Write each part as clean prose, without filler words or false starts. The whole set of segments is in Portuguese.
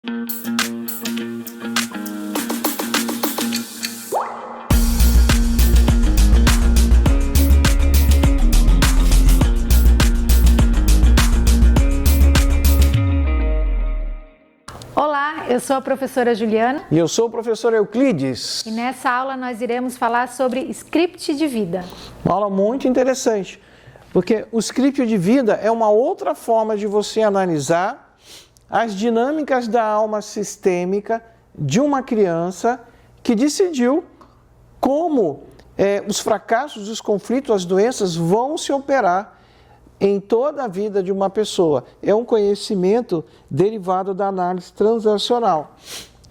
Olá, eu sou a professora Juliana. E eu sou o professor Euclides. E nessa aula nós iremos falar sobre script de vida. Uma aula muito interessante, porque o script de vida é uma outra forma de você analisar as dinâmicas da alma sistêmica de uma criança que decidiu como os fracassos, os conflitos, as doenças vão se operar em toda a vida de uma pessoa. É um conhecimento derivado da análise transacional,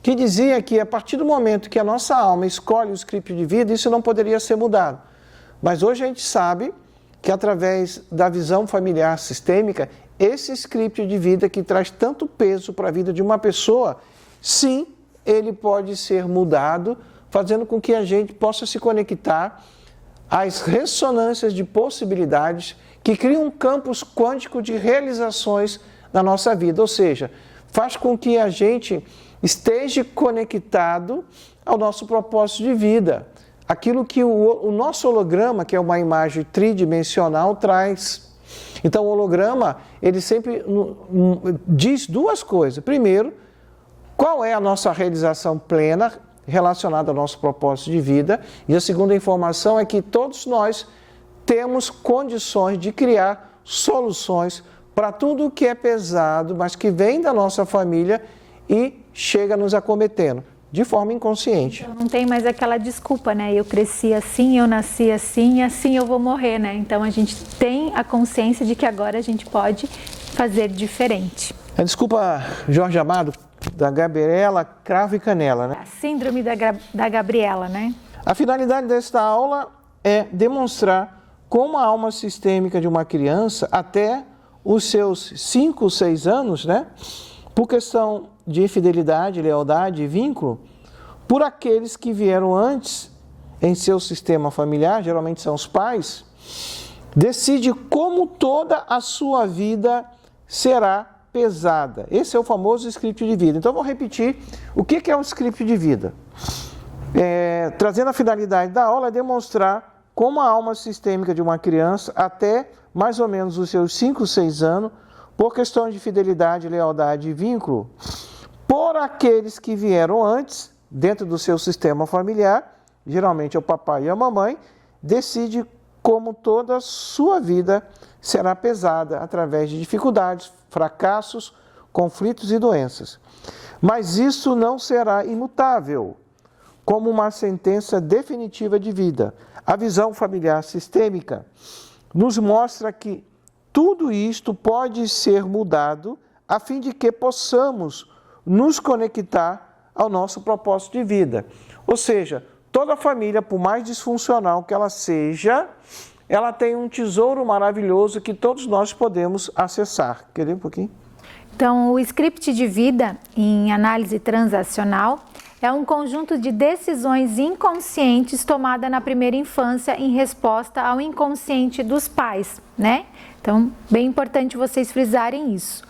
que dizia que a partir do momento que a nossa alma escolhe o script de vida, isso não poderia ser mudado. Mas hoje a gente sabe que através da visão familiar sistêmica, esse script de vida que traz tanto peso para a vida de uma pessoa, sim, ele pode ser mudado, fazendo com que a gente possa se conectar às ressonâncias de possibilidades que criam um campus quântico de realizações na nossa vida, ou seja, faz com que a gente esteja conectado ao nosso propósito de vida, aquilo que o nosso holograma, que é uma imagem tridimensional, traz. Então o holograma, ele sempre diz duas coisas. Primeiro, qual é a nossa realização plena relacionada ao nosso propósito de vida, e a segunda informação é que todos nós temos condições de criar soluções para tudo que é pesado, mas que vem da nossa família e chega nos acometendo, de forma inconsciente. Então, não tem mais aquela desculpa, né? Eu cresci assim, eu nasci assim, e assim eu vou morrer, né? Então a gente tem a consciência de que agora a gente pode fazer diferente. A desculpa, Jorge Amado, da Gabriela Cravo e Canela, né? A síndrome da Gabriela, né? A finalidade desta aula é demonstrar como a alma sistêmica de uma criança, até os seus 5, 6 anos, né, por questão de fidelidade, lealdade e vínculo, por aqueles que vieram antes em seu sistema familiar, geralmente são os pais, decide como toda a sua vida será pesada. Esse é o famoso script de vida. Então, vou repetir o que é um script de vida. Trazendo a finalidade da aula, é demonstrar como a alma sistêmica de uma criança, até mais ou menos os seus 5, 6 anos, por questão de fidelidade, lealdade e vínculo, por aqueles que vieram antes, dentro do seu sistema familiar, geralmente é o papai e a mamãe, decide como toda a sua vida será pesada através de dificuldades, fracassos, conflitos e doenças. Mas isso não será imutável, como uma sentença definitiva de vida. A visão familiar sistêmica nos mostra que tudo isto pode ser mudado a fim de que possamos nos conectar ao nosso propósito de vida. Ou seja, toda família, por mais disfuncional que ela seja, ela tem um tesouro maravilhoso que todos nós podemos acessar. Quer ver um pouquinho? Então, o script de vida em análise transacional é um conjunto de decisões inconscientes tomadas na primeira infância em resposta ao inconsciente dos pais, né? Então, bem importante vocês frisarem isso.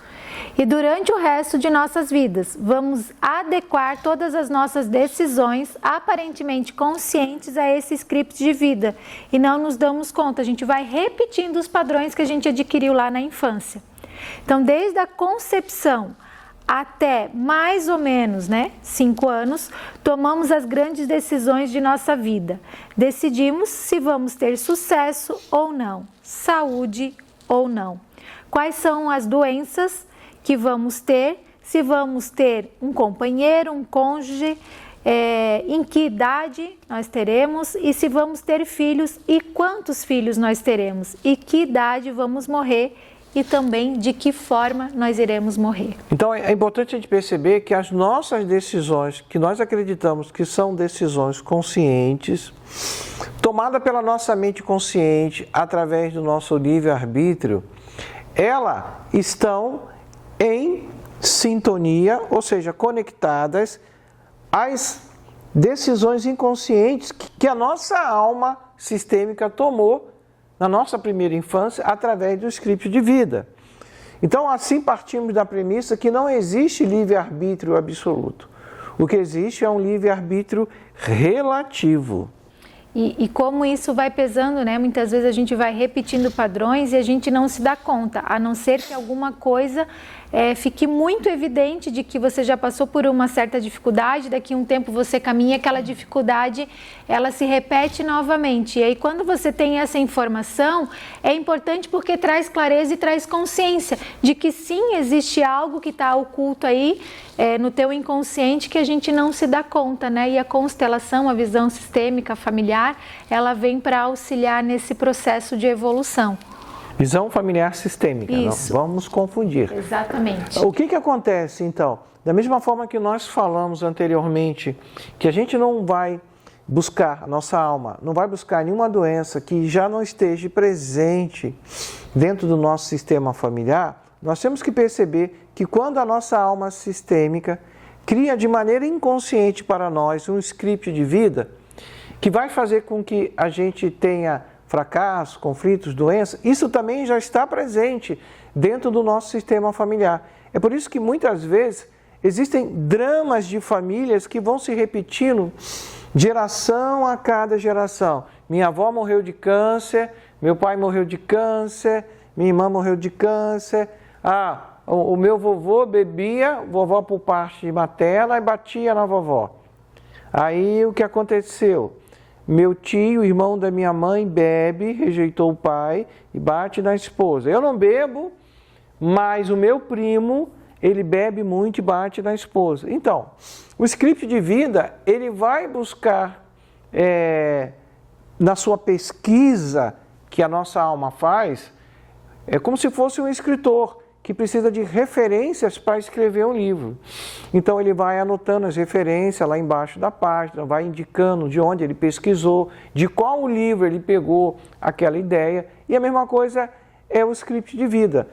E durante o resto de nossas vidas, vamos adequar todas as nossas decisões aparentemente conscientes a esse script de vida e não nos damos conta, a gente vai repetindo os padrões que a gente adquiriu lá na infância. Então, desde a concepção até mais ou menos, 5 anos, tomamos as grandes decisões de nossa vida. Decidimos se vamos ter sucesso ou não, saúde ou não. Quais são as doenças que vamos ter, se vamos ter um companheiro, um cônjuge, em que idade nós teremos e se vamos ter filhos e quantos filhos nós teremos e que idade vamos morrer e também de que forma nós iremos morrer. Então é importante a gente perceber que as nossas decisões, que nós acreditamos que são decisões conscientes, tomadas pela nossa mente consciente através do nosso livre-arbítrio, elas estão em sintonia, ou seja, conectadas às decisões inconscientes que a nossa alma sistêmica tomou na nossa primeira infância através do script de vida. Então, assim partimos da premissa que não existe livre-arbítrio absoluto. O que existe é um livre-arbítrio relativo. E como isso vai pesando, né? Muitas vezes a gente vai repetindo padrões e a gente não se dá conta, a não ser que alguma coisa fique muito evidente de que você já passou por uma certa dificuldade, daqui a um tempo você caminha, aquela dificuldade, ela se repete novamente. E aí quando você tem essa informação, é importante porque traz clareza e traz consciência de que sim, existe algo que está oculto aí no teu inconsciente que a gente não se dá conta, né? E a constelação, a visão sistêmica familiar, ela vem para auxiliar nesse processo de evolução. Visão familiar sistêmica, Isso. Não vamos confundir. Exatamente. O que acontece então? Da mesma forma que nós falamos anteriormente, que a gente não vai buscar, a nossa alma não vai buscar nenhuma doença que já não esteja presente dentro do nosso sistema familiar, nós temos que perceber que quando a nossa alma sistêmica cria de maneira inconsciente para nós um script de vida que vai fazer com que a gente tenha fracassos, conflitos, doenças, isso também já está presente dentro do nosso sistema familiar. É por isso que muitas vezes existem dramas de famílias que vão se repetindo geração a cada geração. Minha avó morreu de câncer, meu pai morreu de câncer, minha irmã morreu de câncer. O meu vovô bebia, vovó por parte materna, e batia na vovó. Aí o que aconteceu? Meu tio, irmão da minha mãe, bebe, rejeitou o pai e bate na esposa. Eu não bebo, mas o meu primo, ele bebe muito e bate na esposa. Então, o script de vida, ele vai buscar, na sua pesquisa que a nossa alma faz, é como se fosse um escritor que precisa de referências para escrever um livro. Então ele vai anotando as referências lá embaixo da página, vai indicando de onde ele pesquisou, de qual livro ele pegou aquela ideia. E a mesma coisa é o script de vida.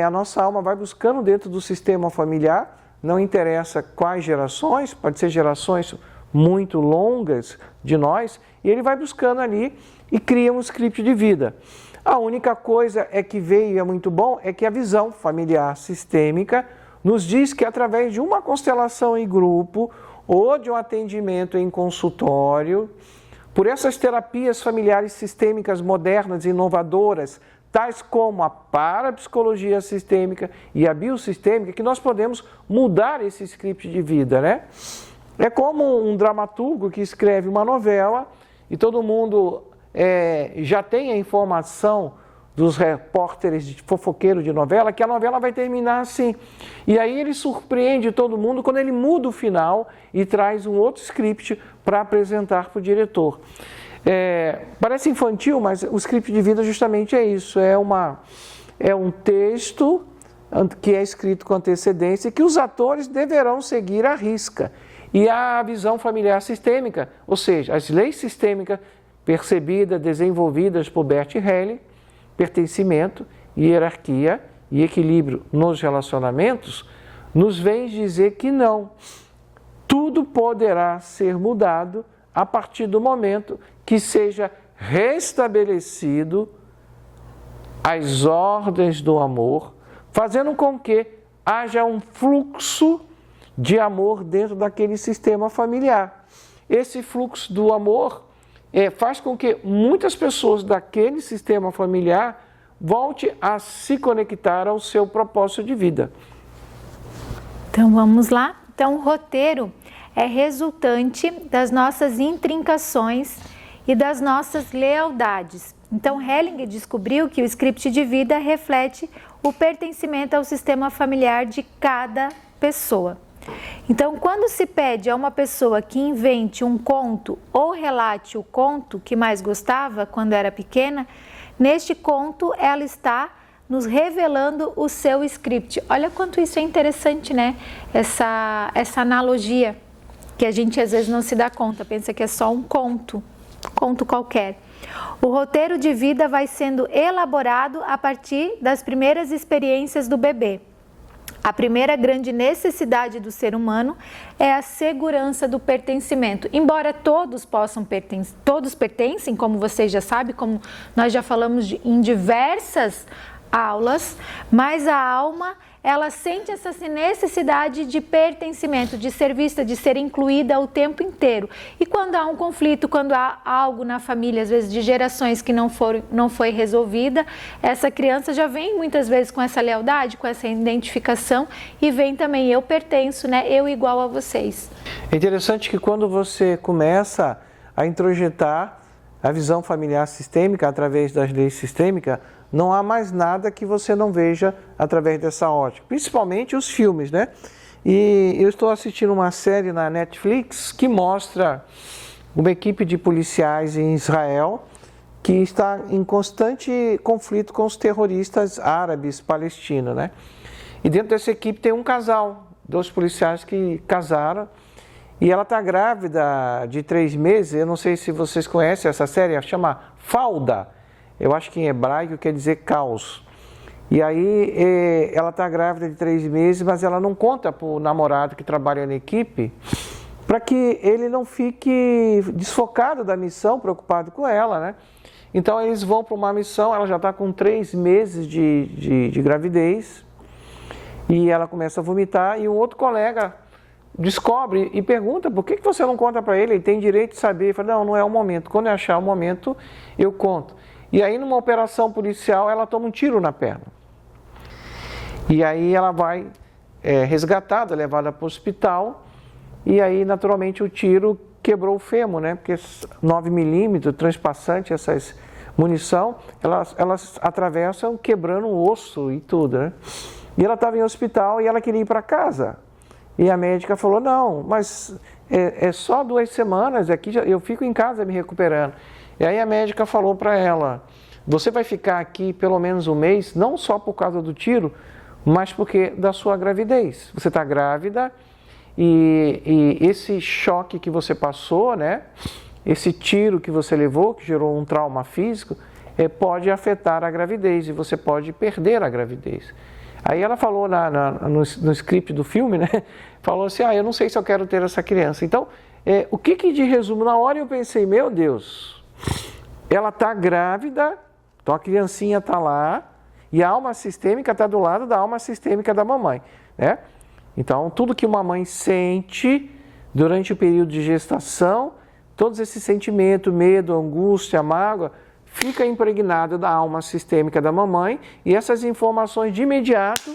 A nossa alma vai buscando dentro do sistema familiar, não interessa quais gerações, pode ser gerações muito longas de nós, e ele vai buscando ali e cria um script de vida. A única coisa que veio e é muito bom é que a visão familiar sistêmica nos diz que através de uma constelação em grupo ou de um atendimento em consultório, por essas terapias familiares sistêmicas modernas e inovadoras, tais como a parapsicologia sistêmica e a biosistêmica, que nós podemos mudar esse script de vida, né? É como um dramaturgo que escreve uma novela e todo mundo já tem a informação dos repórteres fofoqueiros de novela, que a novela vai terminar assim. E aí ele surpreende todo mundo quando ele muda o final e traz um outro script para apresentar para o diretor. Parece infantil, mas o script de vida justamente é isso. É um texto que é escrito com antecedência e que os atores deverão seguir à risca. E a visão familiar sistêmica, ou seja, as leis sistêmicas percebidas, desenvolvidas por Bert Helling, pertencimento, hierarquia e equilíbrio nos relacionamentos, nos vem dizer que não. Tudo poderá ser mudado a partir do momento que seja restabelecido as ordens do amor, fazendo com que haja um fluxo de amor dentro daquele sistema familiar. Esse fluxo do amor faz com que muitas pessoas daquele sistema familiar volte a se conectar ao seu propósito de vida. Então vamos lá. Então o roteiro é resultante das nossas intrincações e das nossas lealdades. Então Helling descobriu que o script de vida reflete o pertencimento ao sistema familiar de cada pessoa. Então, quando se pede a uma pessoa que invente um conto ou relate o conto que mais gostava quando era pequena, neste conto ela está nos revelando o seu script. Olha quanto isso é interessante, né? Essa analogia que a gente às vezes não se dá conta, pensa que é só um conto qualquer. O roteiro de vida vai sendo elaborado a partir das primeiras experiências do bebê. A primeira grande necessidade do ser humano é a segurança do pertencimento. Embora todos pertencem, como vocês já sabem, como nós já falamos em diversas aulas, mas a alma, ela sente essa necessidade de pertencimento, de ser vista, de ser incluída o tempo inteiro. E quando há um conflito, quando há algo na família, às vezes de gerações que não foi resolvida, essa criança já vem muitas vezes com essa lealdade, com essa identificação e vem também, eu pertenço, né? Eu igual a vocês. É interessante que quando você começa a introjetar a visão familiar sistêmica através das leis sistêmicas, não há mais nada que você não veja através dessa ótica, principalmente os filmes, né? E eu estou assistindo uma série na Netflix que mostra uma equipe de policiais em Israel que está em constante conflito com os terroristas árabes palestinos, né? E dentro dessa equipe tem um casal, 2 policiais que casaram, e ela está grávida de 3 meses. Eu não sei se vocês conhecem essa série, ela chama Falda. Eu acho que em hebraico quer dizer caos. E aí ela está grávida de 3 meses, mas ela não conta para o namorado que trabalha na equipe, para que ele não fique desfocado da missão, preocupado com ela, né? Então eles vão para uma missão, ela já está com 3 meses de gravidez, e ela começa a vomitar, e um outro colega descobre e pergunta, por que você não conta para ele? Ele tem direito de saber. Ele fala, não é o momento, quando eu achar o momento, eu conto. E aí, numa operação policial, ela toma um tiro na perna. E aí ela vai resgatada, levada para o hospital, e aí, naturalmente, o tiro quebrou o fêmur, né? Porque 9mm, transpassante, essas munição, elas atravessam quebrando o osso e tudo, né? E ela estava em hospital e ela queria ir para casa. E a médica falou, não, mas é só 2 semanas, aqui eu fico em casa me recuperando. E aí a médica falou para ela, você vai ficar aqui pelo menos 1 mês, não só por causa do tiro, mas porque da sua gravidez. Você está grávida e esse choque que você passou, né, esse tiro que você levou, que gerou um trauma físico, pode afetar a gravidez e você pode perder a gravidez. Aí ela falou no script do filme, né? Falou assim, eu não sei se eu quero ter essa criança. Então, o que de resumo? Na hora eu pensei, meu Deus, ela está grávida, então a criancinha está lá, e a alma sistêmica está do lado da alma sistêmica da mamãe, né? Então, tudo que uma mãe sente durante o período de gestação, todos esses sentimentos, medo, angústia, mágoa, fica impregnado da alma sistêmica da mamãe e essas informações de imediato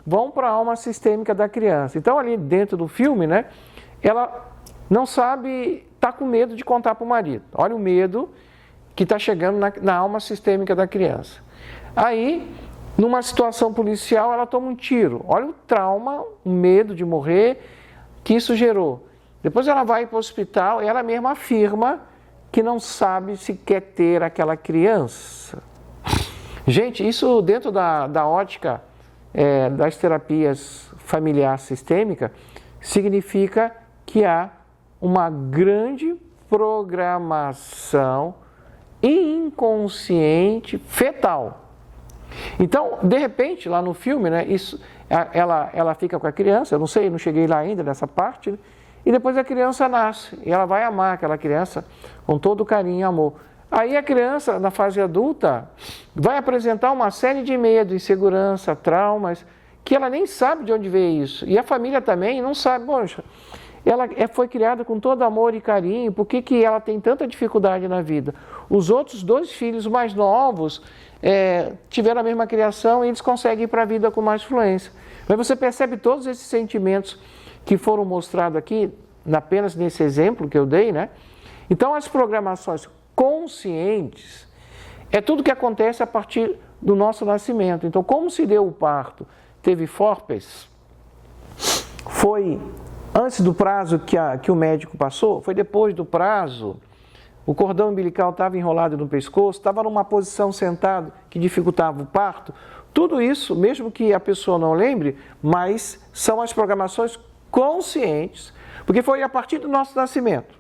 vão para a alma sistêmica da criança. Então, ali dentro do filme, né, ela não sabe, está com medo de contar para o marido. Olha o medo que está chegando na alma sistêmica da criança. Aí, numa situação policial, ela toma um tiro. Olha o trauma, o medo de morrer que isso gerou. Depois ela vai para o hospital e ela mesma afirma que não sabe se quer ter aquela criança. Gente, isso dentro da ótica das terapias familiar sistêmica, significa que há uma grande programação inconsciente fetal. Então, de repente, lá no filme, né, ela fica com a criança, eu não sei, não cheguei lá ainda nessa parte, né, e depois a criança nasce, e ela vai amar aquela criança com todo carinho e amor. Aí a criança, na fase adulta, vai apresentar uma série de medo, insegurança, traumas, que ela nem sabe de onde veio isso. E a família também não sabe, poxa, ela foi criada com todo amor e carinho, por que ela tem tanta dificuldade na vida? Os outros 2 filhos mais novos tiveram a mesma criação e eles conseguem ir para a vida com mais fluência. Mas você percebe todos esses sentimentos que foram mostrados aqui, apenas nesse exemplo que eu dei, né? Então, as programações conscientes é tudo que acontece a partir do nosso nascimento. Então, como se deu o parto? Teve forceps? Foi antes do prazo que o médico passou? Foi depois do prazo? O cordão umbilical estava enrolado no pescoço? Estava numa posição sentado que dificultava o parto? Tudo isso, mesmo que a pessoa não lembre, mas são as programações conscientes, porque foi a partir do nosso nascimento.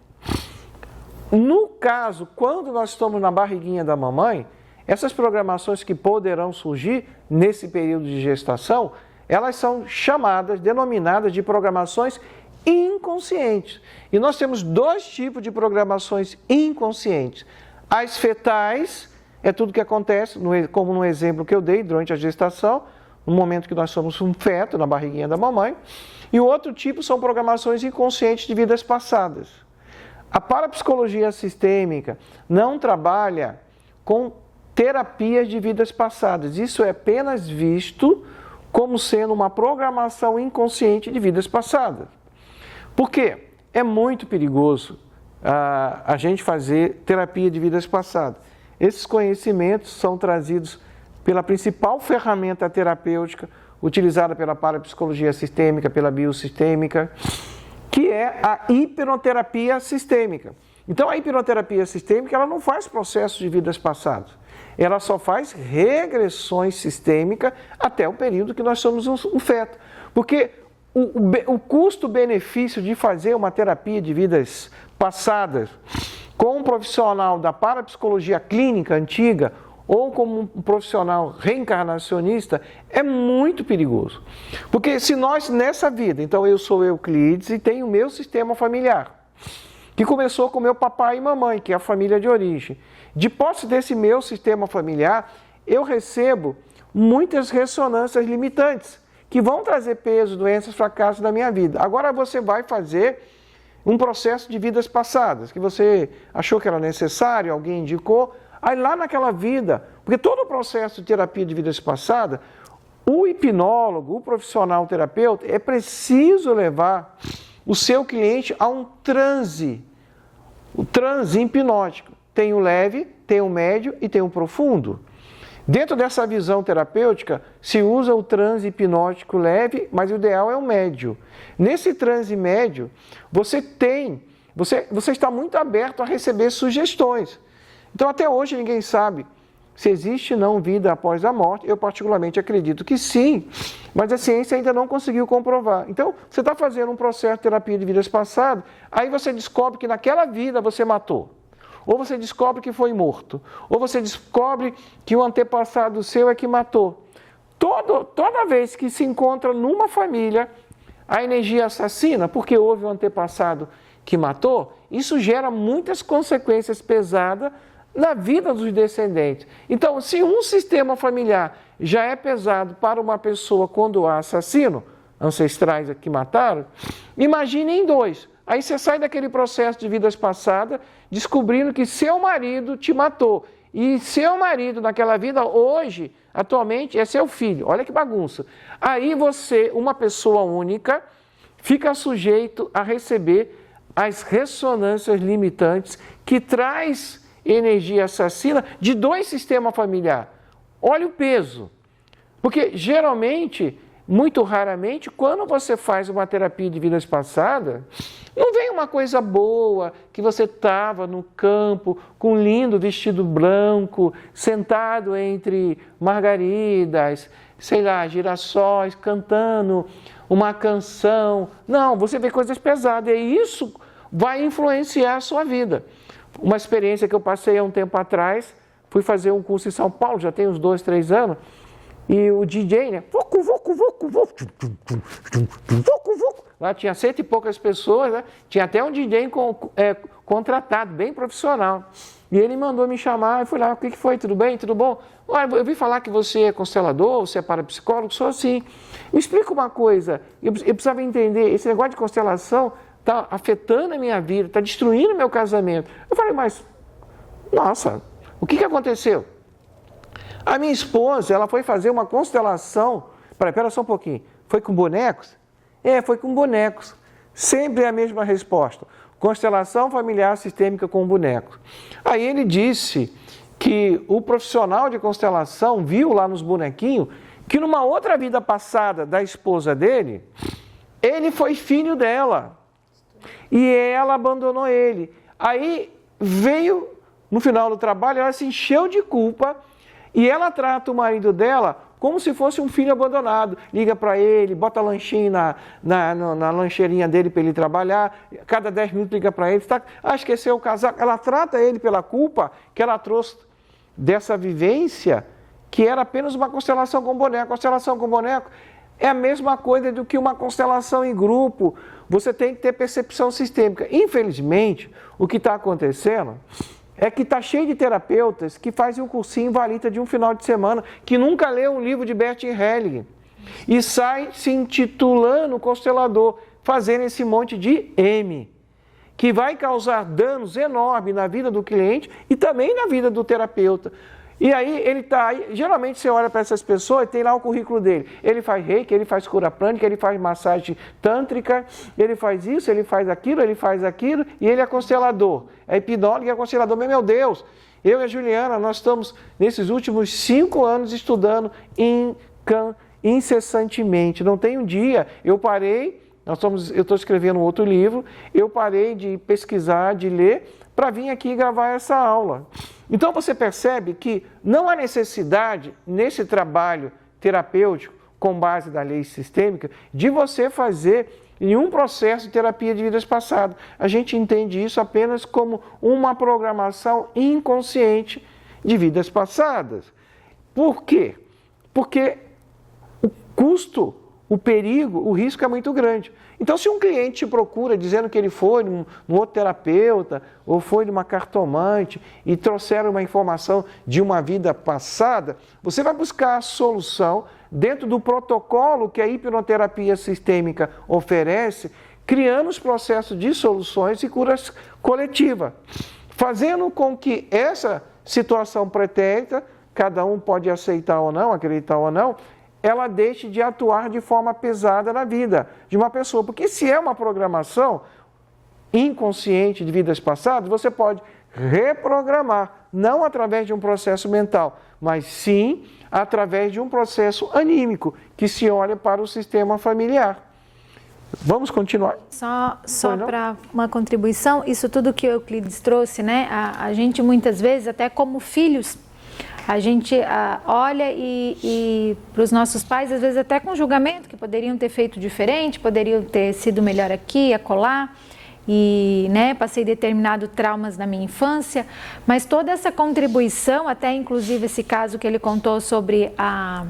No caso, quando nós estamos na barriguinha da mamãe, essas programações que poderão surgir nesse período de gestação, elas são chamadas, denominadas de programações inconscientes. E nós temos 2 tipos de programações inconscientes. As fetais, é tudo que acontece, como no exemplo que eu dei, durante a gestação, no momento que nós somos um feto na barriguinha da mamãe. E o outro tipo são programações inconscientes de vidas passadas. A parapsicologia sistêmica não trabalha com terapias de vidas passadas. Isso é apenas visto como sendo uma programação inconsciente de vidas passadas. Por quê? É muito perigoso a gente fazer terapia de vidas passadas. Esses conhecimentos são trazidos pela principal ferramenta terapêutica utilizada pela parapsicologia sistêmica, pela biosistêmica, que é a hipnoterapia sistêmica. Então, a hipnoterapia sistêmica ela não faz processo de vidas passadas. Ela só faz regressões sistêmicas até o período que nós somos um feto. Porque o custo-benefício de fazer uma terapia de vidas passadas com um profissional da parapsicologia clínica antiga ou como um profissional reencarnacionista é muito perigoso. Porque se nós nessa vida, então eu sou Euclides e tenho o meu sistema familiar, que começou com meu papai e mamãe, que é a família de origem. De posse desse meu sistema familiar, eu recebo muitas ressonâncias limitantes, que vão trazer peso, doenças, fracassos na minha vida. Agora você vai fazer um processo de vidas passadas, que você achou que era necessário, alguém indicou, aí lá naquela vida, porque todo o processo de terapia de vidas passadas, o hipnólogo, o profissional terapeuta, é preciso levar o seu cliente a um transe, o transe hipnótico. Tem o leve, tem o médio e tem o profundo. Dentro dessa visão terapêutica, se usa o transe hipnótico leve, mas o ideal é o médio. Nesse transe médio, você está muito aberto a receber sugestões. Então, até hoje, ninguém sabe se existe ou não vida após a morte. Eu, particularmente, acredito que sim, mas a ciência ainda não conseguiu comprovar. Então, você está fazendo um processo de terapia de vidas passadas, aí você descobre que naquela vida você matou. Ou você descobre que foi morto. Ou você descobre que o antepassado seu é que matou. Toda vez que se encontra numa família a energia assassina, porque houve um antepassado que matou, isso gera muitas consequências pesadas na vida dos descendentes. Então, se um sistema familiar já é pesado para uma pessoa quando há assassino, ancestrais que mataram, imagine em dois. Aí você sai daquele processo de vidas passadas, descobrindo que seu marido te matou. E seu marido naquela vida, hoje, atualmente, é seu filho. Olha que bagunça. Aí você, uma pessoa única, fica sujeito a receber as ressonâncias limitantes que traz energia assassina de dois sistemas familiares. Olha o peso. Porque, geralmente, muito raramente, quando você faz uma terapia de vidas passadas, não vem uma coisa boa, que você estava no campo com um lindo vestido branco, sentado entre margaridas, sei lá, girassóis, cantando uma canção. Não, você vê coisas pesadas e isso vai influenciar a sua vida. Uma experiência que eu passei há um tempo atrás, fui fazer um curso em São Paulo, já tem uns 2, 3 anos, e o DJ, né? Lá tinha 100 e poucas pessoas, né? Tinha até um DJ contratado, bem profissional. E ele mandou me chamar, eu fui lá, o que foi? Tudo bem? Tudo bom? Olha, eu vi falar que você é constelador, você é parapsicólogo, sou assim. Me explica uma coisa, eu precisava entender, esse negócio de constelação está afetando a minha vida, está destruindo o meu casamento. Eu falei, mas, nossa, o que aconteceu? A minha esposa, ela foi fazer uma constelação, espera só um pouquinho, foi com bonecos? Foi com bonecos. Sempre a mesma resposta. Constelação familiar sistêmica com bonecos. Aí ele disse que o profissional de constelação viu lá nos bonequinhos que numa outra vida passada da esposa dele, ele foi filho dela. E ela abandonou ele. Aí veio, no final do trabalho, ela se encheu de culpa e ela trata o marido dela como se fosse um filho abandonado. Liga para ele, bota lanchinho na lancheirinha dele para ele trabalhar, cada 10 minutos liga para ele, esqueceu o casaco. Ela trata ele pela culpa que ela trouxe dessa vivência, que era apenas uma constelação com boneco. Constelação com boneco é a mesma coisa do que uma constelação em grupo. Você tem que ter percepção sistêmica. Infelizmente, o que está acontecendo é que está cheio de terapeutas que fazem um cursinho valita de um final de semana, que nunca leu um livro de Bert Helling e sai se intitulando constelador, fazendo esse monte de M, que vai causar danos enormes na vida do cliente e também na vida do terapeuta. E aí ele está, geralmente você olha para essas pessoas, tem lá o currículo dele. Ele faz reiki, ele faz cura prânica, ele faz massagem tântrica, ele faz isso, ele faz aquilo e ele é constelador. É hipnólogo e é constelador. Mas, meu Deus, eu e a Juliana, nós estamos nesses últimos 5 anos estudando incessantemente. Não tem um dia, eu parei, eu estou escrevendo outro livro, eu parei de pesquisar, de ler, para vir aqui gravar essa aula. Então você percebe que não há necessidade, nesse trabalho terapêutico, com base na lei sistêmica, de você fazer nenhum processo de terapia de vidas passadas. A gente entende isso apenas como uma programação inconsciente de vidas passadas. Por quê? Porque o custo, o perigo, o risco é muito grande. Então, se um cliente te procura dizendo que ele foi num outro terapeuta ou foi numa cartomante e trouxeram uma informação de uma vida passada, você vai buscar a solução dentro do protocolo que a hipnoterapia sistêmica oferece, criando os processos de soluções e curas coletivas, fazendo com que essa situação pretérita, cada um pode aceitar ou não, acreditar ou não, ela deixe de atuar de forma pesada na vida de uma pessoa. Porque se é uma programação inconsciente de vidas passadas, você pode reprogramar, não através de um processo mental, mas sim através de um processo anímico, que se olha para o sistema familiar. Vamos continuar? Só para uma contribuição, isso tudo que o Euclides trouxe, né? A gente muitas vezes, até como filhos, a gente olha e para os nossos pais, às vezes até com julgamento, que poderiam ter feito diferente, poderiam ter sido melhor aqui, acolá, e passei determinados traumas na minha infância, mas toda essa contribuição, até inclusive esse caso que ele contou sobre a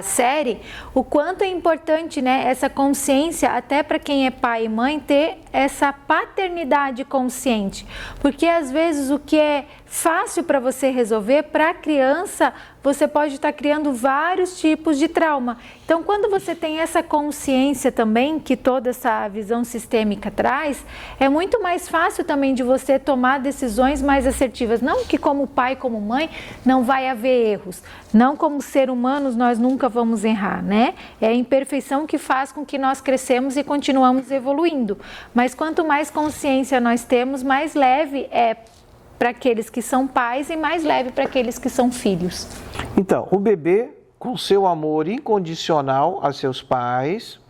série, o quanto é importante, essa consciência, até para quem é pai e mãe, ter essa paternidade consciente, porque às vezes o que é fácil para você resolver, para a criança, você pode estar criando vários tipos de trauma. Então, quando você tem essa consciência também, que toda essa visão sistêmica traz, é muito mais fácil também de você tomar decisões mais assertivas. Não que como pai, como mãe, não vai haver erros. Não como ser humanos nós nunca vamos errar, né? É a imperfeição que faz com que nós crescemos e continuamos evoluindo. Mas quanto mais consciência nós temos, mais leve é para aqueles que são pais e mais leve para aqueles que são filhos. Então, o bebê, com seu amor incondicional a seus pais,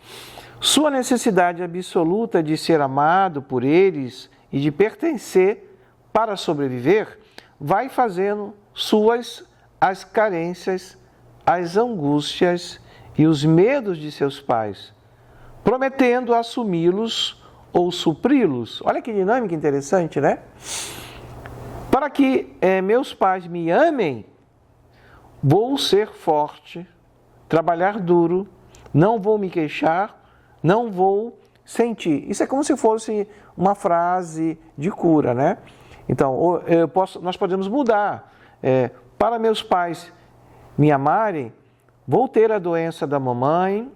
sua necessidade absoluta de ser amado por eles e de pertencer para sobreviver, vai fazendo suas as carências, as angústias e os medos de seus pais, prometendo assumi-los ou supri-los. Olha que dinâmica interessante, né? Para que meus pais me amem, vou ser forte, trabalhar duro, não vou me queixar, não vou sentir. Isso é como se fosse uma frase de cura, né? Então, nós podemos mudar. Para meus pais me amarem, vou ter a doença da mamãe,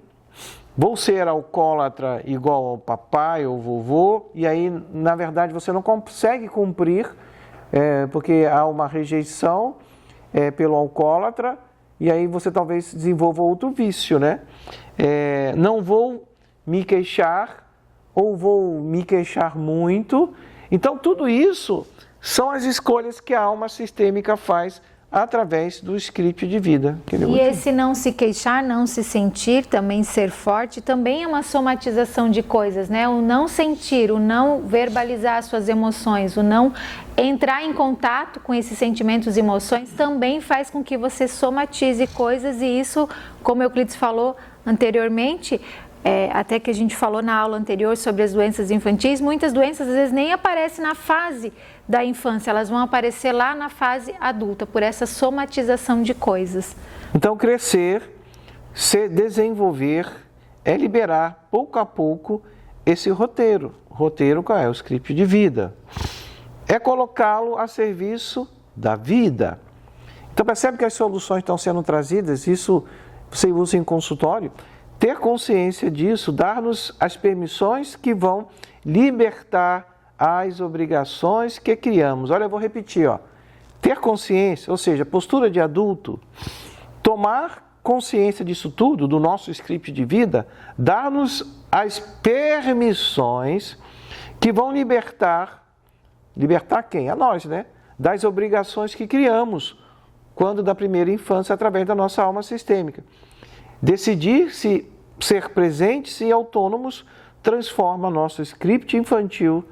vou ser alcoólatra igual ao papai ou vovô, e aí, na verdade, você não consegue cumprir, porque há uma rejeição pelo alcoólatra, e aí você talvez desenvolva outro vício, né? Não vou me queixar, ou vou me queixar muito. Então, tudo isso são as escolhas que a alma sistêmica faz através do script de vida. E esse não se queixar, não se sentir, também ser forte, também é uma somatização de coisas, né? O não sentir, o não verbalizar suas emoções, o não entrar em contato com esses sentimentos e emoções também faz com que você somatize coisas, e isso, como Euclides falou anteriormente, até que a gente falou na aula anterior sobre as doenças infantis, muitas doenças às vezes nem aparecem na fase da infância, elas vão aparecer lá na fase adulta, por essa somatização de coisas. Então, crescer, se desenvolver, é liberar pouco a pouco esse roteiro. Roteiro qual é? O script de vida. é colocá-lo a serviço da vida. Então percebe que as soluções estão sendo trazidas, isso você usa em consultório. Ter consciência disso, dar-nos as permissões que vão libertar as obrigações que criamos. Olha, eu vou repetir, ó. Ter consciência, ou seja, postura de adulto, tomar consciência disso tudo, do nosso script de vida, dar-nos as permissões que vão libertar quem? A nós, né? Das obrigações que criamos quando da primeira infância, através da nossa alma sistêmica. Decidir se ser presentes e autônomos transforma nosso script infantil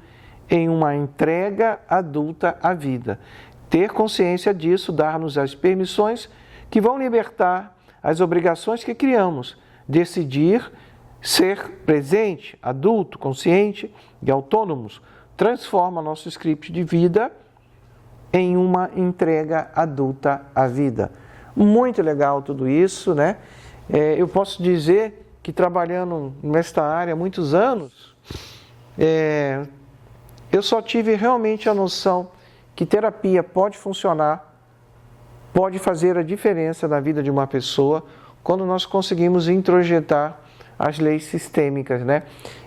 em uma entrega adulta à vida. Ter consciência disso, dar-nos as permissões que vão libertar as obrigações que criamos. Decidir ser presente, adulto, consciente e autônomos transforma nosso script de vida em uma entrega adulta à vida. Muito legal tudo isso, né? Eu posso dizer que trabalhando nesta área há muitos anos, eu só tive realmente a noção que terapia pode funcionar, pode fazer a diferença na vida de uma pessoa quando nós conseguimos introjetar as leis sistêmicas, né?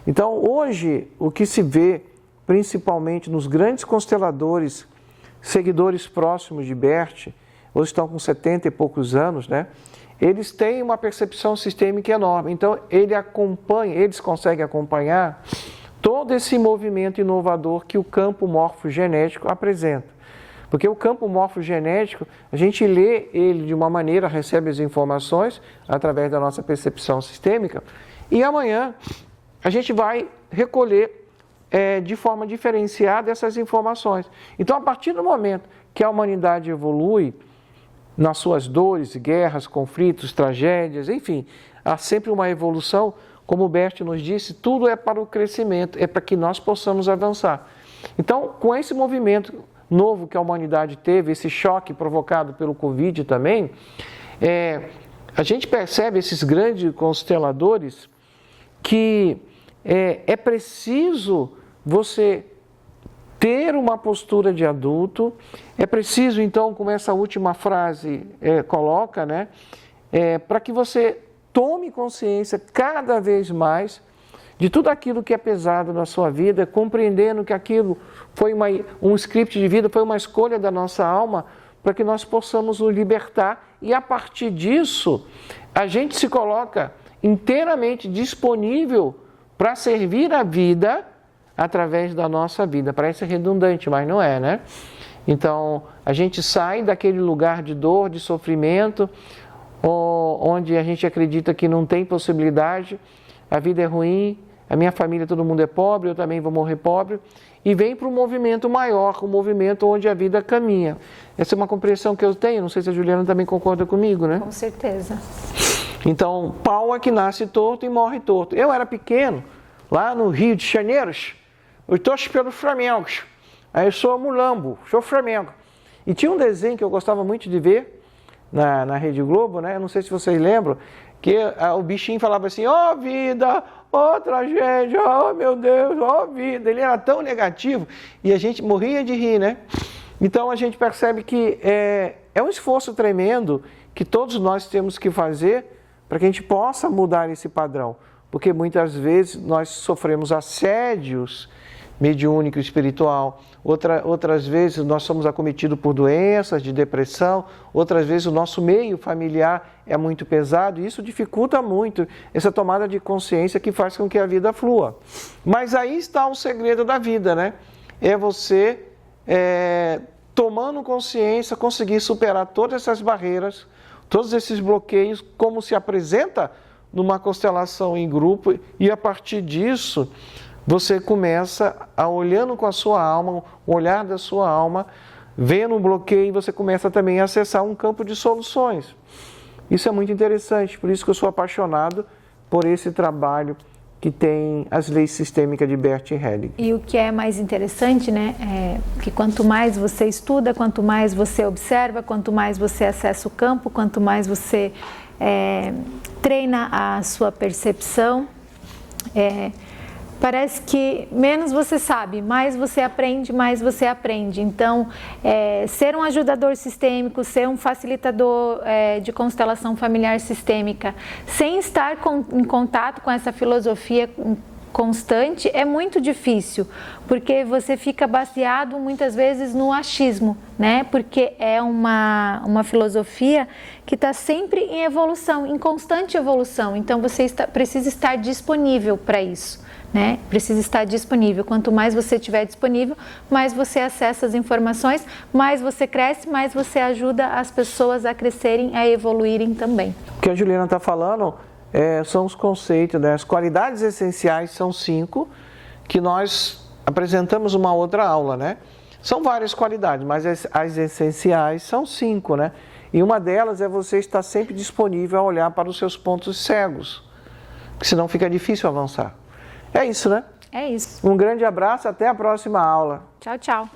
Então, hoje, o que se vê, principalmente nos grandes consteladores, seguidores próximos de Bert, hoje estão com 70 e poucos anos, né? Eles têm uma percepção sistêmica enorme. Então, eles conseguem acompanhar todo esse movimento inovador que o campo morfogenético apresenta. Porque o campo morfogenético, a gente lê ele de uma maneira, recebe as informações através da nossa percepção sistêmica, e amanhã a gente vai recolher de forma diferenciada essas informações. Então, a partir do momento que a humanidade evolui nas suas dores, guerras, conflitos, tragédias, enfim, há sempre uma evolução, como o Bert nos disse, tudo é para o crescimento, é para que nós possamos avançar. Então, com esse movimento novo que a humanidade teve, esse choque provocado pelo Covid também, a gente percebe esses grandes consteladores que é preciso você ter uma postura de adulto, é preciso então, como essa última frase coloca, né, para que você tome consciência cada vez mais de tudo aquilo que é pesado na sua vida, compreendendo que aquilo foi um script de vida, foi uma escolha da nossa alma, para que nós possamos o libertar e a partir disso a gente se coloca inteiramente disponível para servir a vida através da nossa vida. Parece redundante, mas não é, né? Então, a gente sai daquele lugar de dor, de sofrimento, onde a gente acredita que não tem possibilidade, a vida é ruim, a minha família, todo mundo é pobre, eu também vou morrer pobre, e vem para um movimento maior, um movimento onde a vida caminha. Essa é uma compreensão que eu tenho, não sei se a Juliana também concorda comigo, né? Com certeza. Então, pau é que nasce torto e morre torto. Eu era pequeno, lá no Rio de Janeiro, eu torço pelo Flamengo. Aí eu sou mulambo, sou Flamengo. E tinha um desenho que eu gostava muito de ver na Rede Globo, né? Eu não sei se vocês lembram, que o bichinho falava assim, ó vida, ó tragédia, ó meu Deus, ó vida. Ele era tão negativo e a gente morria de rir, né? Então a gente percebe que é um esforço tremendo que todos nós temos que fazer para que a gente possa mudar esse padrão. Porque muitas vezes nós sofremos assédios mediúnico espiritual, outras vezes nós somos acometidos por doenças de depressão, outras vezes o nosso meio familiar é muito pesado e isso dificulta muito essa tomada de consciência que faz com que a vida flua. Mas aí está o segredo da vida, né? É você, tomando consciência, conseguir superar todas essas barreiras, todos esses bloqueios, como se apresenta numa constelação em grupo, e a partir disso você começa a, olhando com a sua alma, o olhar da sua alma, vendo um bloqueio, você começa também a acessar um campo de soluções. Isso é muito interessante, por isso que eu sou apaixonado por esse trabalho que tem as leis sistêmicas de Bert Helling. E o que é mais interessante, né, é que quanto mais você estuda, quanto mais você observa, quanto mais você acessa o campo, quanto mais você treina a sua percepção, Parece que menos você sabe, mais você aprende, mais você aprende. Então, ser um ajudador sistêmico, ser um facilitador de constelação familiar sistêmica, sem estar em contato com essa filosofia constante, é muito difícil, porque você fica baseado muitas vezes no achismo, né? Porque é uma filosofia que está sempre em evolução, em constante evolução. Então, você precisa estar disponível para isso, né? Precisa estar disponível. Quanto mais você estiver disponível, mais você acessa as informações, mais você cresce, mais você ajuda as pessoas a crescerem, a evoluírem também. O que a Juliana está falando são os conceitos, né? As qualidades essenciais são 5, que nós apresentamos uma outra aula, né? São várias qualidades, mas as essenciais são 5, né? E uma delas é você estar sempre disponível a olhar para os seus pontos cegos, porque senão fica difícil avançar. É isso, né? É isso. Um grande abraço, até a próxima aula. Tchau, tchau.